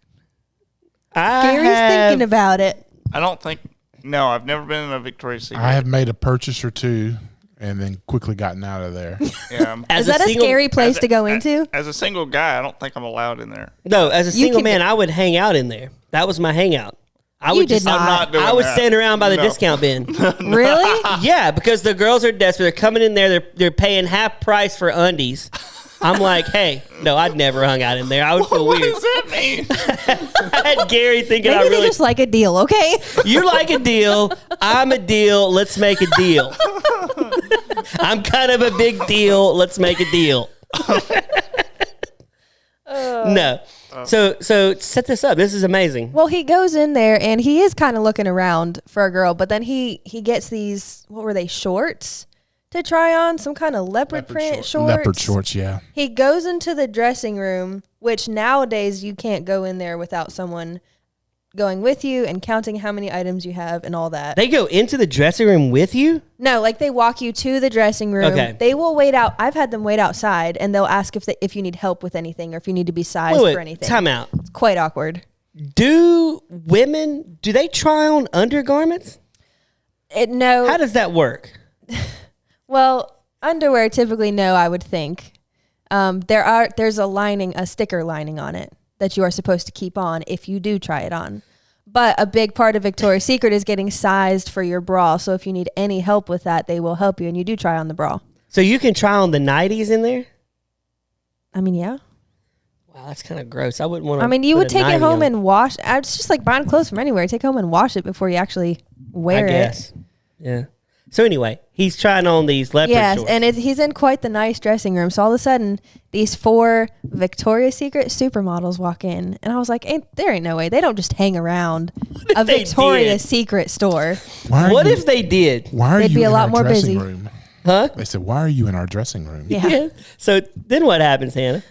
Gary's thinking about it. I don't think. No, I've never been in a Victoria's Secret. I have made a purchase or two and then quickly gotten out of there. Yeah. As Is that a single- scary place to go into? As a single guy, I don't think I'm allowed in there. No, as a You single can- man, I would hang out in there. That was my hangout. would did not. I'm not doing I was that. standing around by the No. discount bin. Really? Yeah, because the girls are desperate. They're coming in there. They're paying half price for undies. I'm like, hey, no, I'd never hung out in there. I would feel What weird. does that mean? I had Gary thinking Maybe I they really. just like a deal, okay? You like a deal. I'm a deal. Let's make a deal. I'm kind of a big deal. Let's make a deal. No. So set this up. This is amazing. Well, he goes in there and he is kind of looking around for a girl, but then he gets these, what were they, shorts to try on? Some kind of leopard print shorts. Leopard shorts, yeah. He goes into the dressing room, which nowadays you can't go in there without someone going with you and counting how many items you have and all that. They go into the dressing room with you? No, like they walk you to the dressing room. Okay. They will wait out. I've had them wait outside and they'll ask if you need help with anything or if you need to be sized Wait, for anything. time out. It's quite awkward. Do they try on undergarments? No. How does that work? Well, underwear typically no, I would think. There's a sticker lining on it that you are supposed to keep on if you do try it on. But a big part of Victoria's Secret is getting sized for your bra. So if you need any help with that, they will help you and you do try on the bra. So you can try on the nighties in there? I mean, yeah. Wow, that's kind of gross. I wouldn't want to. I mean, you would take it home and wash. It's just like buying clothes from anywhere. Take it home and wash it before you actually wear I guess. Yeah. So anyway, he's trying on these leopard Yes, shorts. and he's in quite the nice dressing room. So all of a sudden, these 4 Victoria's Secret supermodels walk in. And I was like, there ain't no way. They don't just hang around a they Victoria's did? Secret store. What if they did? Why are They'd you be a in lot our more dressing busy. room? Huh? They said, why are you in our dressing room? Yeah. So then what happens, Hannah?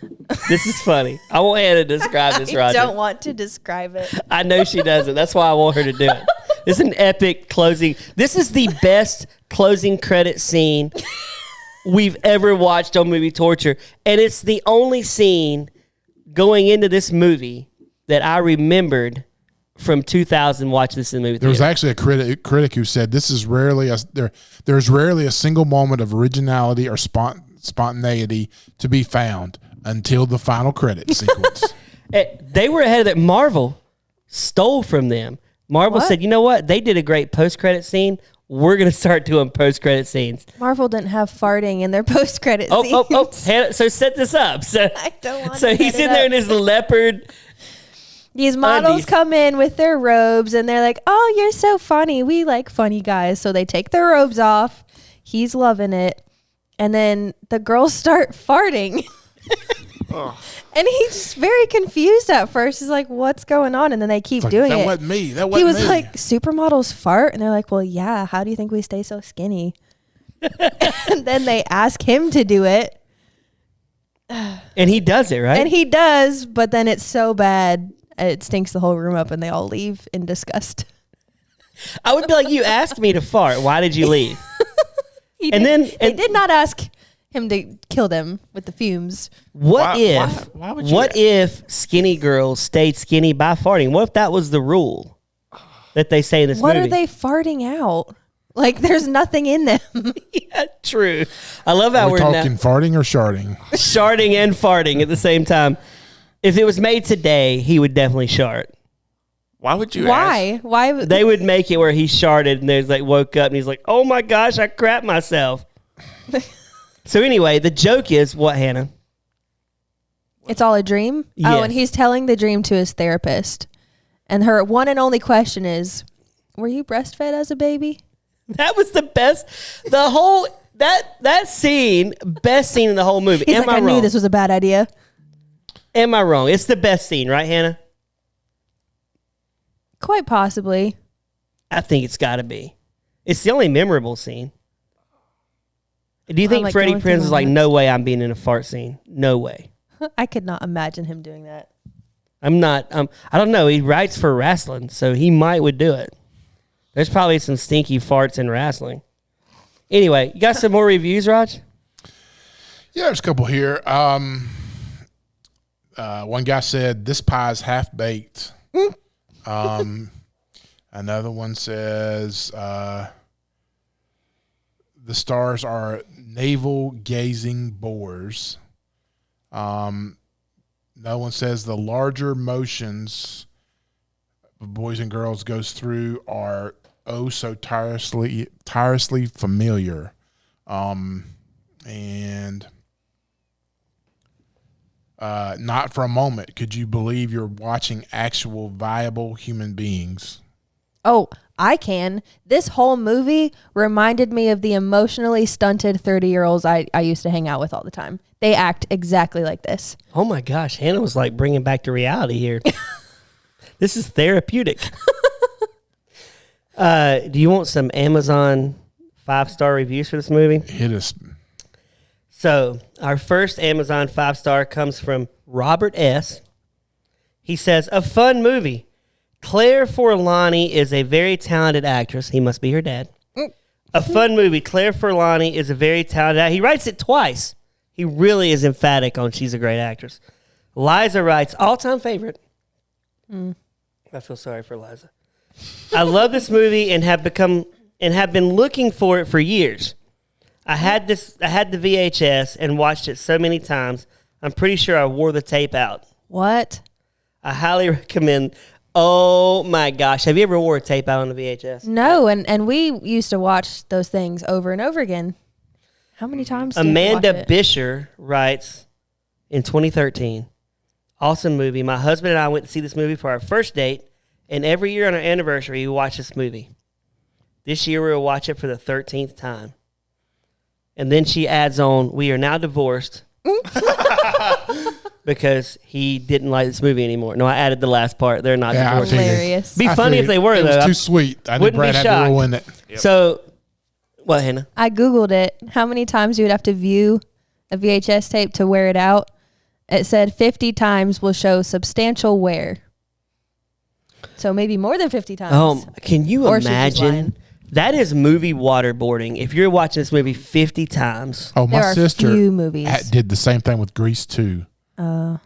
This is funny. I want Hannah to describe this, I Roger. don't want to describe it. I know she doesn't. That's why I want her to do it. This is an epic closing. This is the best closing credit scene we've ever watched on Movie Torture. And it's the only scene going into this movie that I remembered from 2000 watching this in the movie There was theater. actually a critic who said this is there's rarely a single moment of originality or spontaneity to be found until the final credit sequence. They were ahead of that. Marvel stole from them. Marvel What? said, you know what? They did a great post-credit scene. We're going to start doing post-credit scenes. Marvel didn't have farting in their post-credit scenes. Hannah, so set this up. So, I don't want so to he's set it in there up. in his leopard. These models undies. come in with their robes and they're like, oh, you're so funny. We like funny guys. So they take their robes off. He's loving it. And then the girls start farting. And he's very confused at first. He's like, what's going on? And then they keep Like, doing that it. wasn't me. That He wasn't was me. like, supermodels fart? And they're like, well, yeah. How do you think we stay so skinny? And then they ask him to do it. And he does it, right? And he does, but then it's so bad, it stinks the whole room up and they all leave in disgust. I would be like, you asked me to fart. Why did you leave? They did not ask him to kill them with the fumes. What Why would you what if skinny girls stayed skinny by farting? What if that was the rule that they say in this What movie? are they farting out? Like, there's nothing in them. Yeah, true. I love how Are we we're talking farting or sharding? sharting and farting at the same time. If it was made today, he would definitely shart. Why would you ask? Why? Why? They would make it where he sharted and there's like woke up and he's like, oh my gosh, I crapped myself. So anyway, the joke is what, Hannah? It's all a dream? Oh, Yes. and he's telling the dream to his therapist. And her one and only question is, were you breastfed as a baby? That was the best. The whole that scene, best scene in the whole movie. He's Am like, I I wrong? knew this was a bad idea. Am I wrong? It's the best scene, right, Hannah? Quite possibly. I think it's got to be. It's the only memorable scene. Do you I'm, think like, Freddie going through Prinze my was like, notes. no way I'm being in a fart scene? No way. I could not imagine him doing that. I'm not. I don't know. He writes for wrestling, so he might would do it. There's probably some stinky farts in wrestling. Anyway, you got some more reviews, Raj? Yeah, there's a couple here. One guy said, this pie's half baked. Another one says, the stars are navel gazing boars. No one says the larger motions boys and girls goes through are oh so tirelessly familiar. And not for a moment could you believe you're watching actual viable human beings. Oh, I can. This whole movie reminded me of the emotionally stunted 30-year-olds I used to hang out with all the time. They act exactly like this. Oh my gosh, Hannah was like bringing back to reality here. This is therapeutic. Do you want some Amazon 5-star reviews for this movie? Hit us. So our first Amazon 5-star comes from Robert S. He says, a fun movie. Claire Forlani is a very talented actress. He must be her dad. A fun movie. Claire Forlani is a very talented. He writes it twice. He really is emphatic on she's a great actress. Liza writes, all-time favorite. I feel sorry for Liza. I love this movie and have been looking for it for years. I had the VHS and watched it so many times. I'm pretty sure I wore the tape out. What? I highly recommend. Oh my gosh. Have you ever wore a tape out on the VHS? No, and we used to watch those things over and over again. How many times did you watch Amanda it? Bisher writes, in 2013, awesome movie. My husband and I went to see this movie for our first date, and every year on our anniversary, we watch this movie. This year, we will watch it for the 13th time. And then she adds on, we are now divorced because he didn't like this movie anymore. No, I added the last part. They're not Yeah, I divorced. figured. Hilarious. Be funny if they were, It though. was too sweet. I knew wouldn't Brad be had to shocked. ruin it. So, what, Hannah? I Googled it. How many times you would have to view a VHS tape to wear it out? It said 50 times will show substantial wear. So maybe more than 50 times. Can you Or she's just imagine? lying. That is movie waterboarding. If you're watching this movie 50 times. Oh, my There are sister few movies. did the same thing with Grease 2.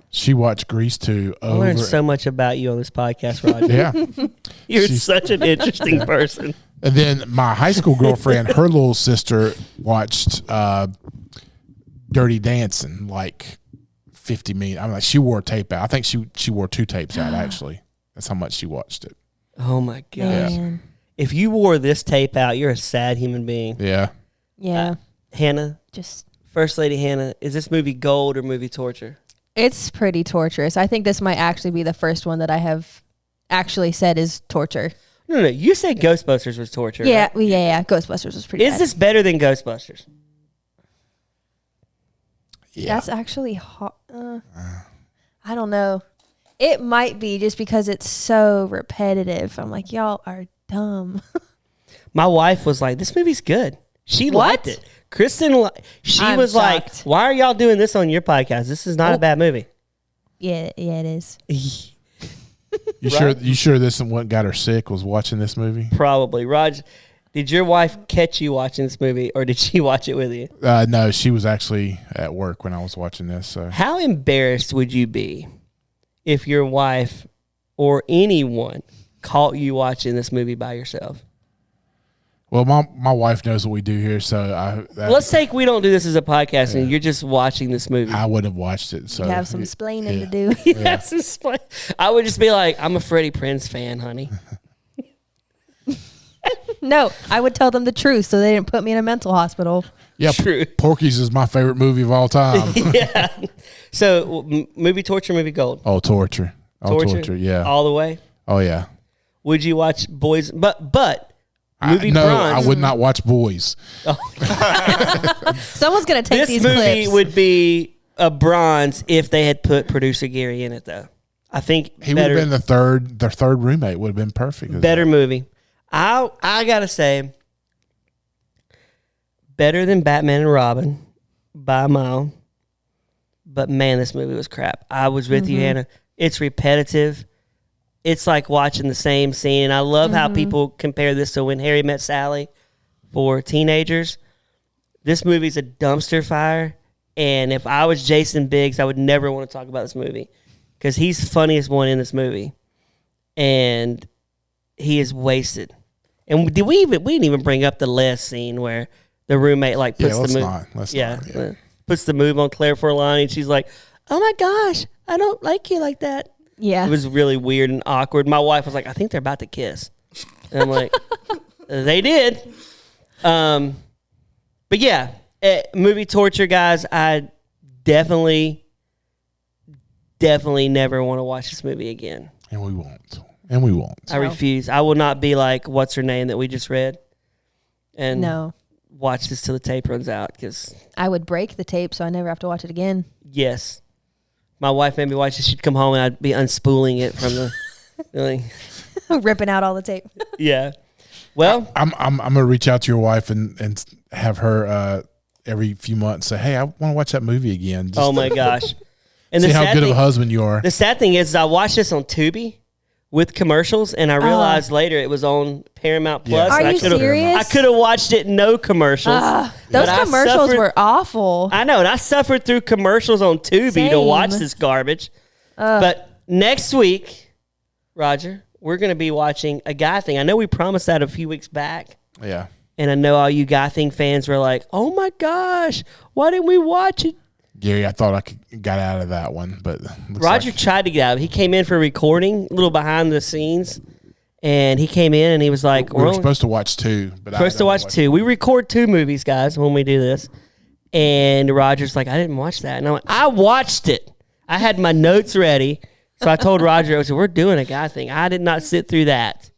She watched Grease 2 I over. learned so much about you on this podcast, Roger. Yeah. You're She's- such an interesting person. And then my high school girlfriend, her little sister watched Dirty Dancing like 50 million. I'm like, she wore a tape out. I think she wore 2 tapes out, actually. That's how much she watched it. Oh my gosh. Man. If you wore this tape out, you're a sad human being. Yeah. Yeah. Hannah, Just First Lady Hannah, is this movie gold or movie torture? it's pretty torturous. I think this might actually be the first one that I have actually said is torture. No. You said Ghostbusters was torture. Yeah, right? yeah. Ghostbusters was pretty Is bad. this better than Ghostbusters? Yeah. That's actually hard. I don't know. It might be just because it's so repetitive. I'm like, y'all are dumb. My wife was like, this movie's good. She What? liked it. Kristen, she I'm was like, shocked. why are y'all doing this on your podcast? This is not a bad movie. Yeah, it is. You sure this and what got her sick was watching this movie? Probably. Raj, did your wife catch you watching this movie or did she watch it with you? No, she was actually at work when I was watching this. So How embarrassed would you be if your wife or anyone caught you watching this movie by yourself? well, my wife knows what we do here, so Let's take we don't do this as a podcast and you're just watching this movie. I would have watched it. So You have some splaining yeah. to do. Yes, it's fine. I would just be like, I'm a Freddie Prinze fan, honey. No, I would tell them the truth so they didn't put me in a mental hospital. Yeah, True. Porky's is my favorite movie of all time. Yeah. So, movie torture, movie gold. Oh, torture. Oh, torture. Yeah. All the way. Oh, yeah. Would you watch Boys? But movie no, Bronze. I would not watch Boys. Someone's going to take This these movie clips. would be a bronze if they had put producer Gary in it, though. I think He would have been their third roommate. Would have been perfect. better movie. I gotta say, better than Batman and Robin by a mile. But man, this movie was crap. I was with you, Hannah. It's repetitive. It's like watching the same scene. And I love how people compare this to When Harry Met Sally for teenagers. This movie's a dumpster fire. And if I was Jason Biggs, I would never want to talk about this movie because he's the funniest one in this movie. And he is wasted. And did we didn't even bring up the Les scene where the roommate like puts let's the move. not. Let's yeah, not. Yeah. puts the move on Claire Forlani, and she's like, "Oh my gosh, I don't like you like that." Yeah. It was really weird and awkward. My wife was like, I think they're about to kiss. And I'm like, they did. But yeah, movie torture, guys. I definitely never want to watch this movie again. And we won't. I refuse. I will not be like, what's her name that we just read? And watch this till the tape runs out. Because I would break the tape so I never have to watch it again. Yes. My wife made me watch this. She'd come home and I'd be unspooling it from the... ripping out all the tape. Yeah. Well, I'm gonna reach out to your wife and have her every few months say, hey, I want to watch that movie again. Oh my gosh. And see how good of a husband you are. The sad thing is I watched this on Tubi with commercials, and I realized later it was on Paramount Plus. Are you serious? I could have watched it no commercials. Those commercials were awful. I know, and I suffered through commercials on Tubi to watch this garbage. But next week, Roger, we're going to be watching a Guy Thing. I know we promised that a few weeks back. Yeah. And I know all you Guy Thing fans were like, oh my gosh, why didn't we watch it? Gary, I thought I got out of that one, but Roger tried to get out of it. He came in for recording, a little behind the scenes, and he came in and he was like, we were supposed to watch two. We record 2 movies, guys, when we do this. And Roger's like, I didn't watch that. And I'm like, I watched it. I had my notes ready. So I told Roger, I said, we're doing a Guy Thing. I did not sit through that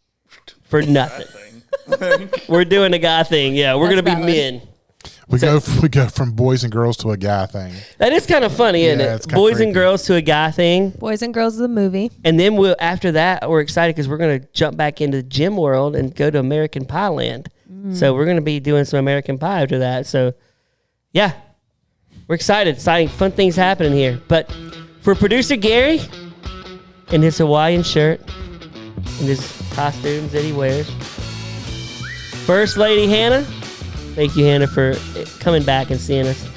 for nothing. We're doing a Guy Thing. Yeah, we're going to be men. We go from boys and girls to a Guy Thing. That is kind of funny, isn't it? Boys and girls to a Guy Thing. Boys and Girls is the movie. And then after that, we're excited because we're going to jump back into the gym world and go to American Pie Land. So we're going to be doing some American Pie after that. So, yeah, we're excited. Exciting, fun things happening here. But for producer Gary in his Hawaiian shirt and his costumes that he wears, First Lady Hannah, thank you, Hannah, for coming back and seeing us.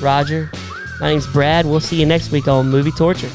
Roger, my name's Brad. We'll see you next week on Movie Torture.